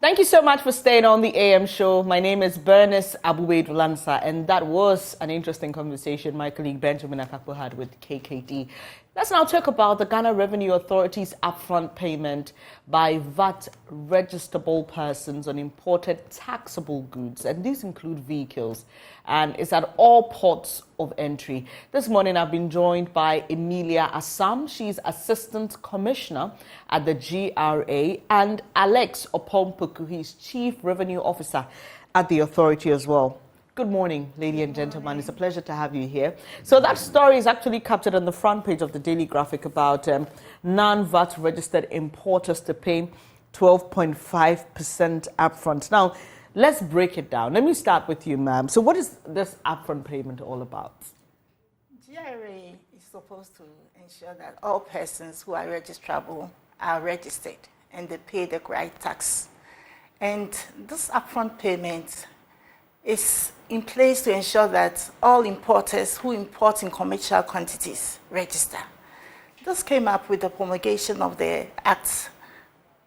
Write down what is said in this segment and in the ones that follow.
Thank you so much for staying on the AM show. My name is Bernice Abubaid Lansa, and that was an interesting conversation my colleague Benjamin Akakpo had with KKD. Let's now talk about the Ghana Revenue Authority's upfront payment by VAT registrable persons on imported taxable goods, and these include vehicles, and it's at all ports of entry. This morning I've been joined by Emilia Assam. She's Assistant Commissioner at the GRA, and Alex Opompoku, he's Chief Revenue Officer at the authority as well. Good morning, ladies and gentlemen. It's a pleasure to have you here. So that story is actually captured on the front page of the Daily Graphic about non-VAT registered importers to pay 12.5% upfront. Now, let's break it down. Let me start with you, ma'am. So what is this upfront payment all about? GRA is supposed to ensure that all persons who are registrable are registered and they pay the right tax. And this upfront payment is in place to ensure that all importers who import in commercial quantities register. This came up with the promulgation of the Act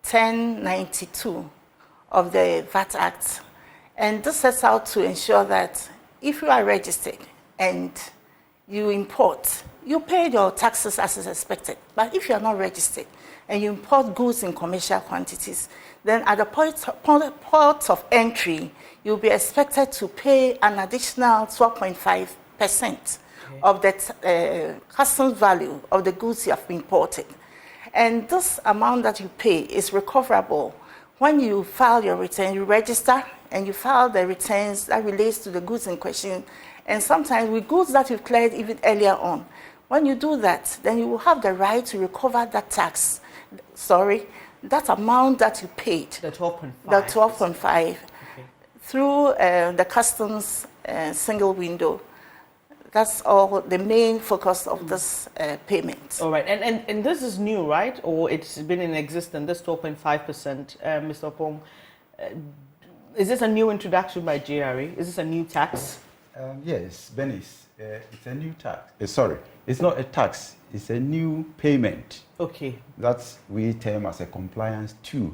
1092 of the VAT Act. And this sets out to ensure that if you are registered and you import, you pay your taxes as is expected. But if you are not registered and you import goods in commercial quantities, then at the port of entry, you'll be expected to pay an additional 12.5% of the customs value of the goods you have imported. And this amount that you pay is recoverable when you file your return. You register and you file the returns that relates to the goods in question, and sometimes with goods that you've cleared even earlier on. When you do that, then you will have the right to recover that tax. That amount that you paid. The 12.5. The 12.5. Okay. Through the customs single window. That's all the main focus of this payment. All right, and this is new, right? Or it's been in existence, this 12.5%, Mr. Opom. Is this a new introduction by GRA? Is this a new tax? Yes, Benis, it's a new tax. Sorry, it's not a tax, it's a new payment. Okay. That's we term as a compliance tool.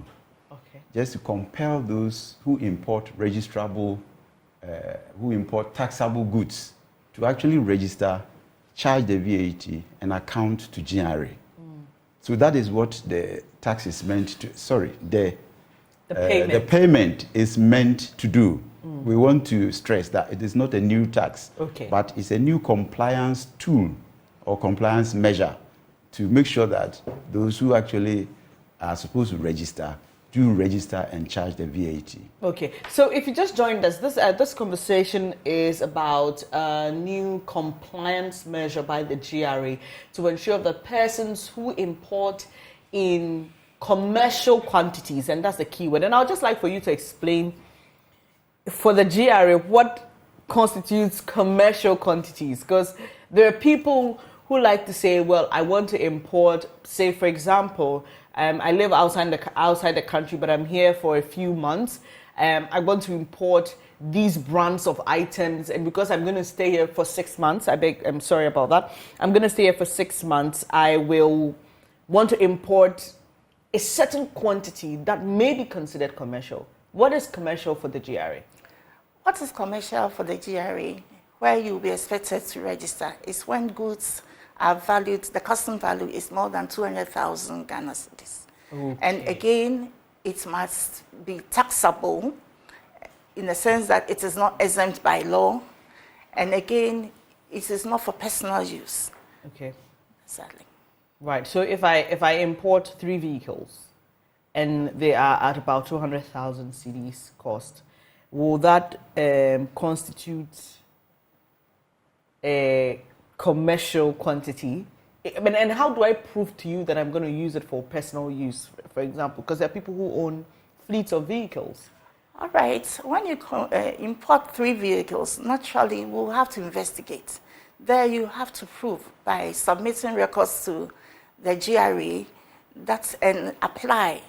Okay. Just to compel those who import registrable, who import taxable goods to actually register, charge the VAT, and account to GRA. So that is what the tax is meant to, the payment is meant to do. We want to stress that it is not a new tax, but it's a new compliance tool or compliance measure to make sure that those who actually are supposed to register do register and charge the VAT. Okay, so if you just joined us, this conversation is about a new compliance measure by the GRA to ensure that persons who import in commercial quantities, and that's the key word, and I'd just like for you to explain for the GRA what constitutes commercial quantities, because there are people who like to say, well, I want to import, say for example, I live outside the country, but I'm here for a few months. I want to import these brands of items, and because I'm going to stay here for 6 months, I'm sorry about that. I'm going to stay here for 6 months. I will want to import a certain quantity that may be considered commercial. What is commercial for the GRA? What is commercial for the GRA, where you'll be expected to register, is when goods are valued, the custom value is more than 200,000 Ghana cedis. Okay. And again, it must be taxable in the sense that it is not exempt by law. And again, it is not for personal use. Okay. Sadly. Right. So if I import 3 vehicles and they are at about 200,000 cedis cost, will that constitute a commercial quantity? I mean, and how do I prove to you that I'm going to use it for personal use, for example? Because there are people who own fleets of vehicles. All right. When you import 3 vehicles, naturally we'll have to investigate. There you have to prove by submitting records to the GRA and apply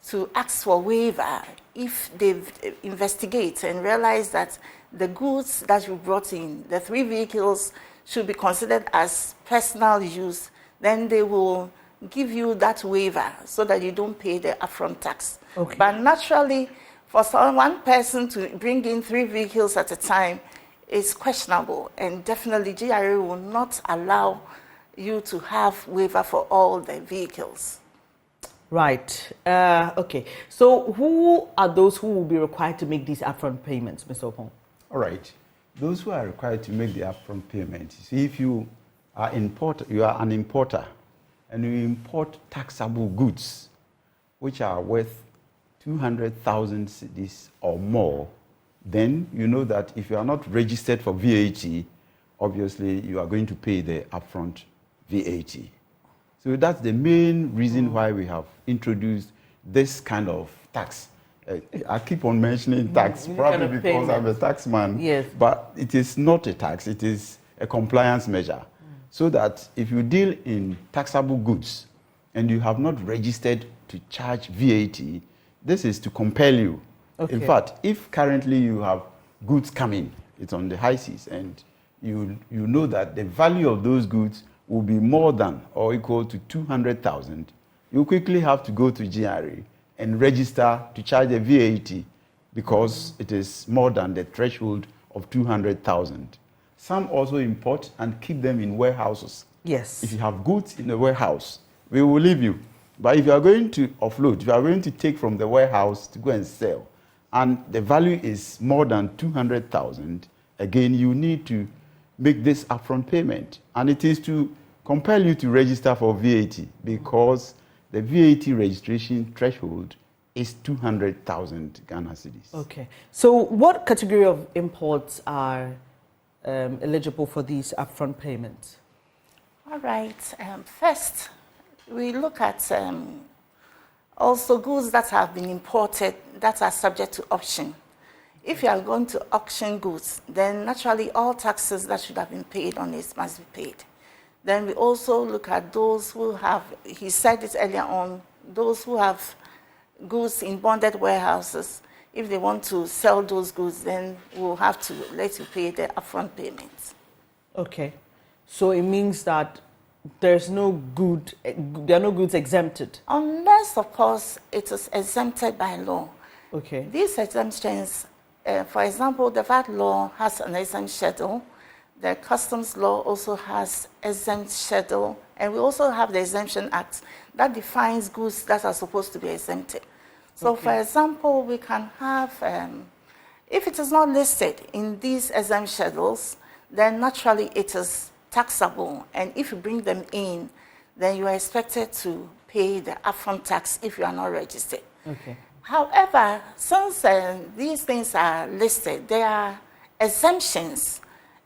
to ask for waiver if they investigate and realize that the goods that you brought in, the 3 vehicles, should be considered as personal use. Then they will give you that waiver so that you don't pay the upfront tax. Okay. But naturally, for one person to bring in 3 vehicles at a time is questionable, and definitely GRA will not allow you to have waiver for all the vehicles. Right. Okay. So who are those who will be required to make these upfront payments, Mr. Opon? All right. Those who are required to make the upfront payment, see, if you are an importer and you import taxable goods which are worth 200,000 cedis or more, then you know that if you are not registered for VAT, obviously you are going to pay the upfront VAT. So that's the main reason why we have introduced this kind of tax. I keep on mentioning tax, probably because payment. I'm a taxman. Yes. But it is not a tax, it is a compliance measure. So that if you deal in taxable goods and you have not registered to charge VAT, this is to compel you. Okay. In fact, if currently you have goods coming, it's on the high seas, and you know that the value of those goods will be more than or equal to 200,000, you quickly have to go to GRA and register to charge the VAT because it is more than the threshold of 200,000. Some also import and keep them in warehouses. Yes. If you have goods in a warehouse, we will leave you. But if you are going to offload, if you are going to take from the warehouse to go and sell, and the value is more than 200,000, again, you need to make this upfront payment. And it is to compel you to register for VAT because the VAT registration threshold is 200,000 Ghana cedis. Okay. So what category of imports are eligible for these upfront payments? All right. First, we look at also goods that have been imported that are subject to auction. If you are going to auction goods, then naturally all taxes that should have been paid on it must be paid. Then we also look at those who have, he said it earlier on, those who have goods in bonded warehouses. If they want to sell those goods, then we'll have to let you pay the upfront payments. Okay. So it means that there are no goods exempted? Unless, of course, it is exempted by law. Okay. These exemptions, for example, the VAT law has an exempt schedule. The Customs law also has exempt schedule. And we also have the Exemption Act that defines goods that are supposed to be exempted. So, okay. For example, we can have, if it is not listed in these exempt schedules, then naturally it is taxable. And if you bring them in, then you are expected to pay the upfront tax if you are not registered. Okay. However, since these things are listed, there are exemptions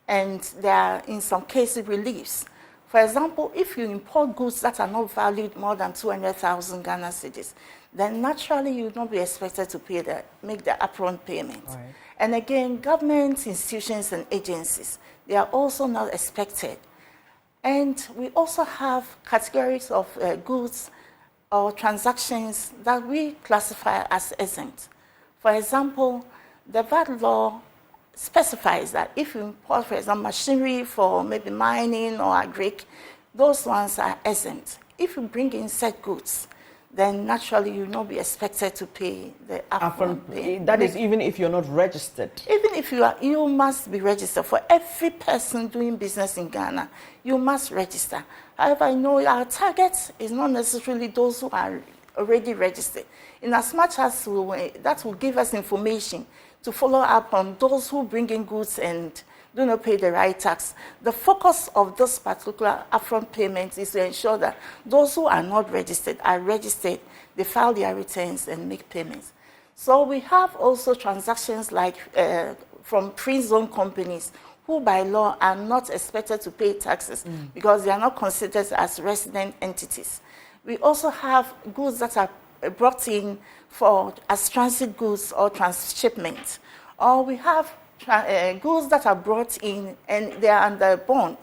and there are, in some cases, reliefs. For example, if you import goods that are not valued more than 200,000 Ghana cedis, then naturally you will not be expected to make the upfront payment. Right. And again, government institutions and agencies, they are also not expected. And we also have categories of goods or transactions that we classify as exempt. For example, the VAT law specifies that if you import, for example, machinery for maybe mining or agric, those ones are exempt. If you bring in said goods, then naturally you will not be expected to pay the upfront payment. That is even if you're not registered? Even if you are, you must be registered. For every person doing business in Ghana, you must register. However, I know our target is not necessarily those who are already registered. In as much as that will give us information to follow up on those who bring in goods and do not pay the right tax. The focus of this particular upfront payment is to ensure that those who are not registered are registered, they file their returns and make payments. So we have also transactions like from pre-zone companies who by law are not expected to pay taxes because they are not considered as resident entities. We also have goods that are brought in as transit goods or transshipment. Or we have goods that are brought in and they are under bond.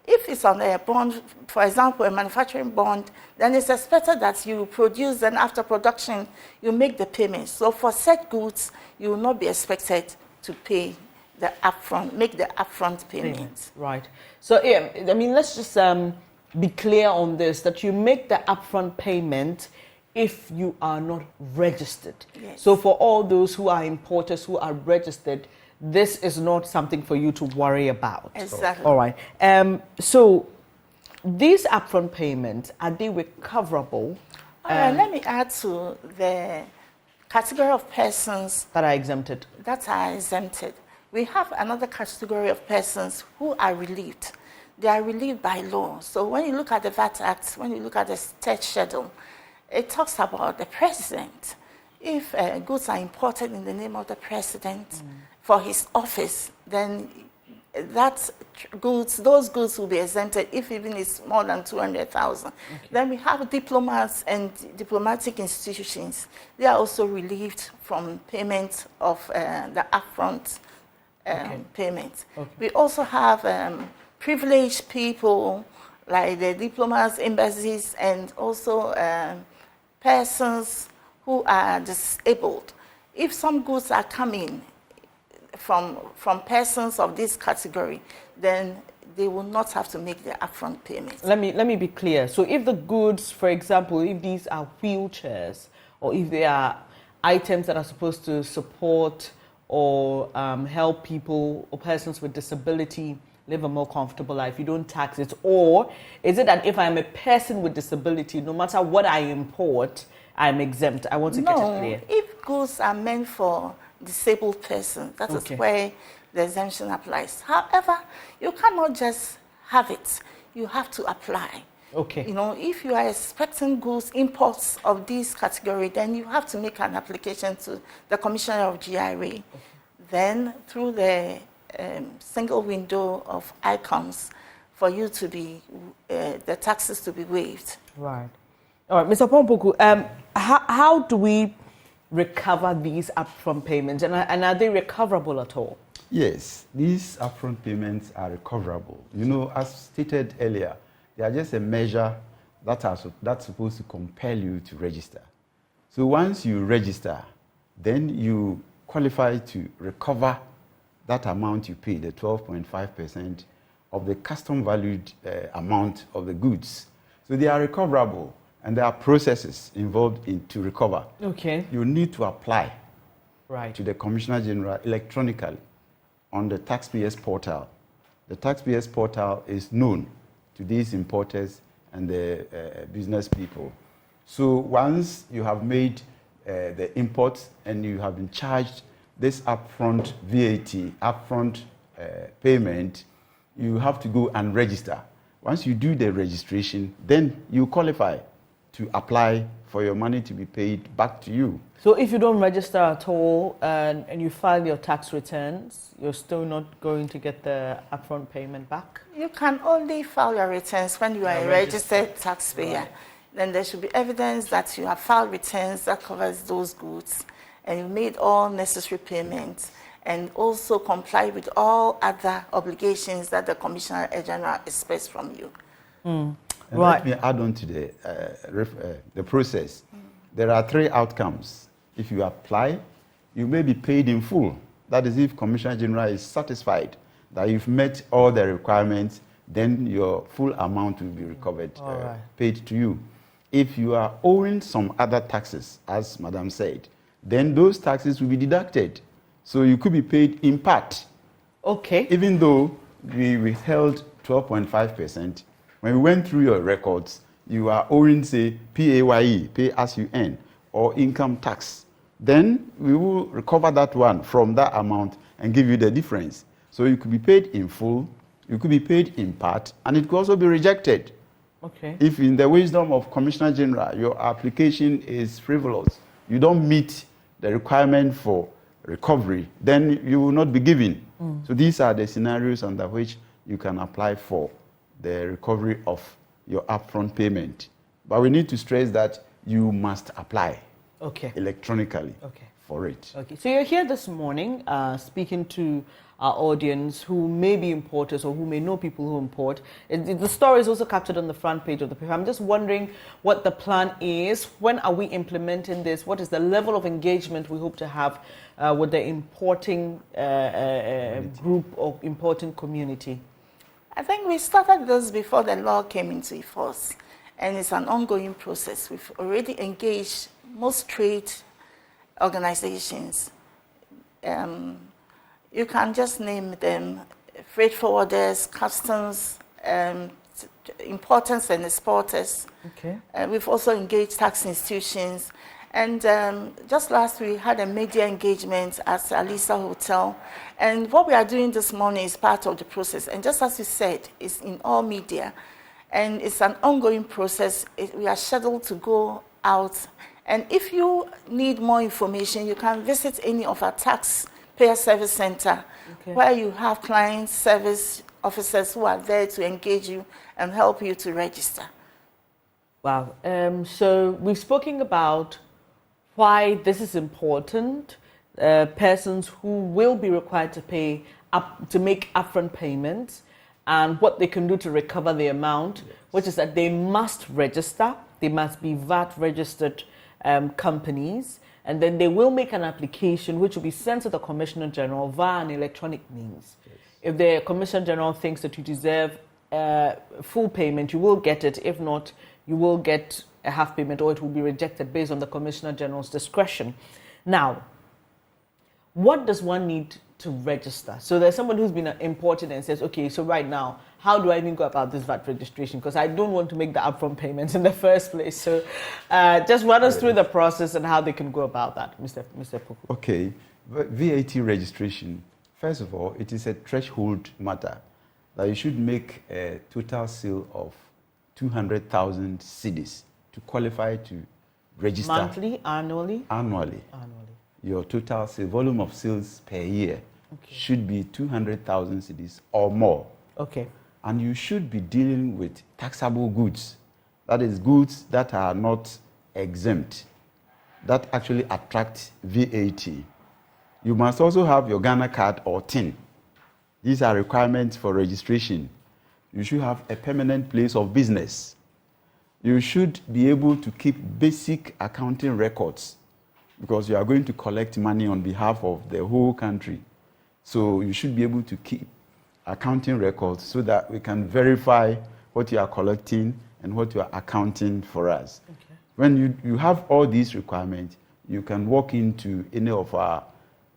If it's on a bond, for example, a manufacturing bond, then it's expected that you produce and after production, you make the payment. So for said goods, you will not be expected to pay the upfront, make the upfront payment. Right. So, I mean, let's just be clear on this, that you make the upfront payment if you are not registered. Yes. So for all those who are importers who are registered, this is not something for you to worry about. Exactly. All right. So these upfront payments, are they recoverable? Let me add to the category of persons that are exempted. We have another category of persons who are relieved. They are relieved by law. So when you look at the VAT Act, when you look at the state schedule, it talks about the president. If goods are imported in the name of the president for his office, then those goods will be exempted if even it's more than 200,000. Okay. Then we have diplomats and diplomatic institutions. They are also relieved from payment of the upfront payment. Okay. We also have privileged people like the diplomats, embassies, and also persons who are disabled. If some goods are coming from persons of this category, then they will not have to make the upfront payment. Let me be clear. So if the goods, for example, if these are wheelchairs, or if they are items that are supposed to support or help people or persons with disability live a more comfortable life, you don't tax it? Or is it that if I'm a person with disability, no matter what I import, I'm exempt? I want to get it clear. If goods are meant for disabled persons, that is where the exemption applies. However, you cannot just have it. You have to apply. Okay. You know, if you are expecting goods imports of this category, then you have to make an application to the Commissioner of GRA. Okay. Then through the single window of ICOMS for you to be, the taxes to be waived. Right. All right, Mr. Pompoku, how do we recover these upfront payments, and are they recoverable at all? Yes, these upfront payments are recoverable. You know, as stated earlier, they are just a measure that's supposed to compel you to register. So once you register, then you qualify to recover that amount you pay, the 12.5% of the custom valued amount of the goods. So they are recoverable, and there are processes involved to recover. Okay. You need to apply to the Commissioner General electronically on the taxpayers portal. The taxpayers portal is known to these importers and the business people. So once you have made the imports and you have been charged this upfront VAT, upfront payment, you have to go and register. Once you do the registration, then you qualify to apply for your money to be paid back to you. So if you don't register at all and you file your tax returns, you're still not going to get the upfront payment back? You can only file your returns when you are a registered taxpayer. Right. Then there should be evidence that you have filed returns that covers those goods, and you made all necessary payments, and also comply with all other obligations that the Commissioner General expects from you. Let me add on to the process. There are 3 outcomes. If you apply, you may be paid in full. That is, if Commissioner General is satisfied that you've met all the requirements, then your full amount will be recovered, paid to you. If you are owing some other taxes, as Madam said, then those taxes will be deducted. So you could be paid in part. Okay. Even though we withheld 12.5%, when we went through your records, you are owing, say, PAYE, pay as you earn, or income tax. Then we will recover that one from that amount and give you the difference. So you could be paid in full, you could be paid in part, and it could also be rejected. Okay. If in the wisdom of Commissioner General, your application is frivolous, you don't meet the requirement for recovery, then you will not be given. So these are the scenarios under which you can apply for the recovery of your upfront payment. But we need to stress that you must apply electronically for it. Okay. So you're here this morning speaking to our audience who may be importers or who may know people who import. The story is also captured on the front page of the paper. I'm just wondering what the plan is. When are we implementing this? What is the level of engagement we hope to have with the importing group or importing community? I think we started this before the law came into force, and it's an ongoing process. We've already engaged most trade organizations. You can just name them: freight forwarders, customs, importers and exporters. Okay. We've also engaged tax institutions. And just last week, we had a media engagement at Alisa Hotel. And what we are doing this morning is part of the process. And just as you said, it's in all media. And it's an ongoing process. We are scheduled to go out. And if you need more information, you can visit any of our taxpayer service center, where you have client service officers who are there to engage you and help you to register. Wow. So we've spoken about why this is important, persons who will be required to make upfront payments, and what they can do to recover the amount, which is that they must register. They must be VAT registered companies, and then they will make an application which will be sent to the Commissioner General via an electronic means. Yes. If the Commissioner General thinks that you deserve full payment, you will get it. If not, you will get a half payment, or it will be rejected based on the Commissioner General's discretion. Now, what does one need to register? So there's someone who's been imported and says, okay, so right now, how do I even go about this VAT registration? Because I don't want to make the upfront payments in the first place. So just run us through the process and how they can go about that, Mr. Poku. Okay, VAT registration, first of all, it is a threshold matter that you should make a total sale of 200,000 cedis to qualify to register. Monthly, annually? Annually. Your total sale, volume of sales per year should be 200,000 cedis or more. Okay. And you should be dealing with taxable goods. That is, goods that are not exempt, that actually attract VAT. You must also have your Ghana card or TIN. These are requirements for registration. You should have a permanent place of business. You should be able to keep basic accounting records, because you are going to collect money on behalf of the whole country. So you should be able to keep accounting records so that we can verify what you are collecting and what you are accounting for us. Okay. When you have all these requirements, you can walk into any of our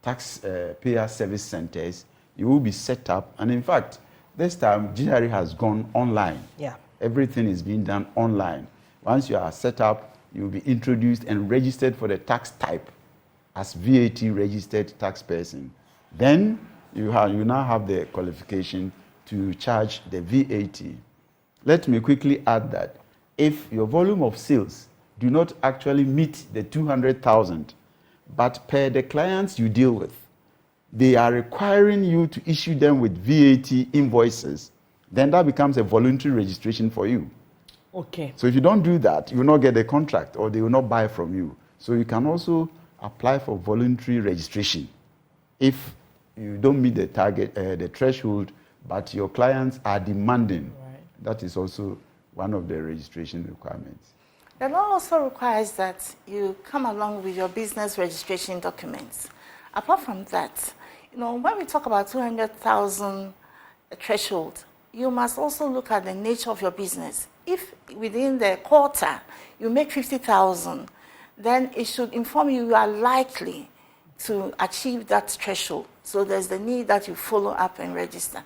taxpayer service centers. You will be set up. And in fact, this time, GRA has gone online. Yeah. Everything is being done online. Once you are set up, you will be introduced and registered for the tax type as VAT registered tax person. Then you now have the qualification to charge the VAT. Let me quickly add that if your volume of sales do not actually meet the 200,000, but per the clients you deal with, they are requiring you to issue them with VAT invoices, then that becomes a voluntary registration for you. Okay. So if you don't do that, you will not get a contract, or they will not buy from you. So you can also apply for voluntary registration if you don't meet the target, the threshold, but your clients are demanding. Right. That is also one of the registration requirements. The law also requires that you come along with your business registration documents. Apart from that, when we talk about 200,000 threshold, you must also look at the nature of your business. If within the quarter you make 50,000, then it should inform you are likely to achieve that threshold. So there's the need that you follow up and register.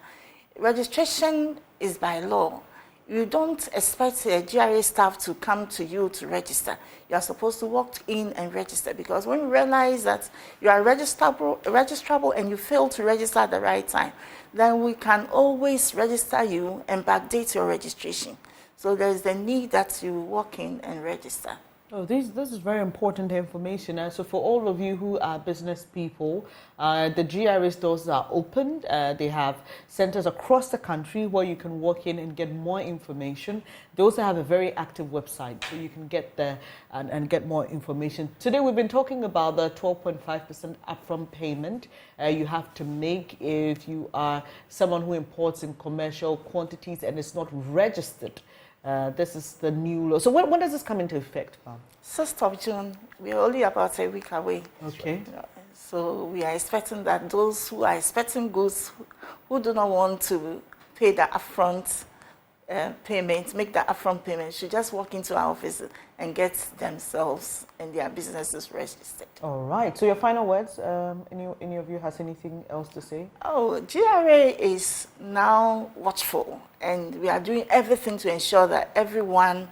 Registration is by law. You don't expect a GRA staff to come to you to register. You are supposed to walk in and register, because when you realize that you are registrable and you fail to register at the right time, then we can always register you and backdate your registration. So there's the need that you walk in and register. Oh, this is very important information. So for all of you who are business people, the GRA stores are opened. They have centers across the country where you can walk in and get more information. They also have a very active website, so you can get there and get more information. Today we've been talking about the 12.5% upfront payment you have to make if you are someone who imports in commercial quantities and is not registered. This is the new law. So when does this come into effect, ma'am? 6th of June. We're only about a week away. Okay. So we are expecting that those who are expecting goods who do not want to pay the upfront payment, make the upfront payment, should just walk into our office and get themselves and their businesses registered. All right. So your final words, any of you has anything else to say? Oh, GRA is now watchful, and we are doing everything to ensure that everyone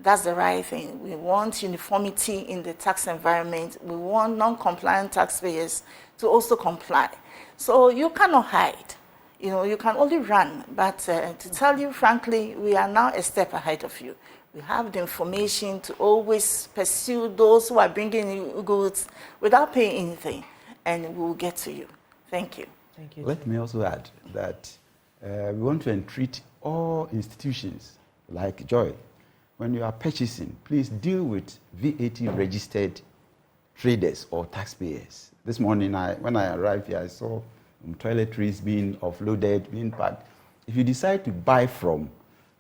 does the right thing. We want uniformity in the tax environment. We want non-compliant taxpayers to also comply. So you cannot hide. You know, you can only run, but to tell you frankly, we are now a step ahead of you. We have the information to always pursue those who are bringing you goods without paying anything, and we will get to you. Thank you. Thank you. Let me also add that we want to entreat all institutions like Joy. When you are purchasing, please deal with VAT-registered traders or taxpayers. This morning, when I arrived here, I saw toiletries being offloaded, being packed. If you decide to buy from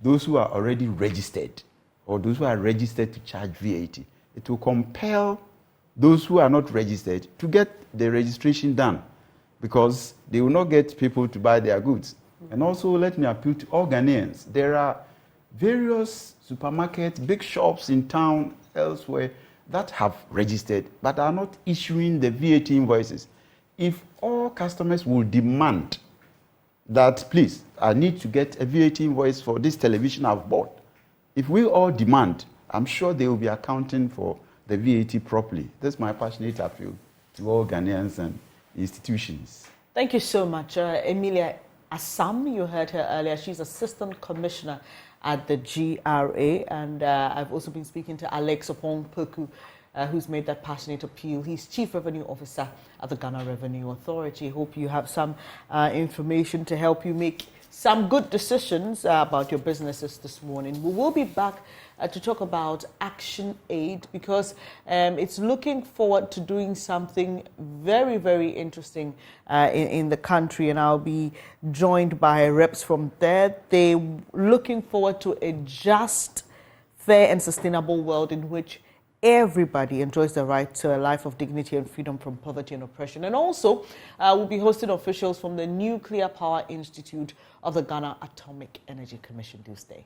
those who are already registered or those who are registered to charge VAT, it will compel those who are not registered to get the registration done, because they will not get people to buy their goods. And also, let me appeal to all Ghanaians. There are various supermarkets, big shops in town, elsewhere, that have registered but are not issuing the VAT invoices. If all customers will demand that, please, I need to get a VAT invoice for this television I've bought. If we all demand, I'm sure they will be accounting for the VAT properly. That's my passionate appeal to all Ghanaians and institutions. Thank you so much. Emilia Assam, you heard her earlier. She's Assistant Commissioner at the GRA. And I've also been speaking to Alex Opong-Poku, who's made that passionate appeal. He's Chief Revenue Officer at the Ghana Revenue Authority. Hope you have some information to help you make some good decisions about your businesses this morning. We will be back to talk about Action Aid, because it's looking forward to doing something very, very interesting in the country, and I'll be joined by reps from there. They're looking forward to a just, fair and sustainable world in which everybody enjoys the right to a life of dignity and freedom from poverty and oppression. And also, we'll be hosting officials from the Nuclear Power Institute of the Ghana Atomic Energy Commission. Do stay.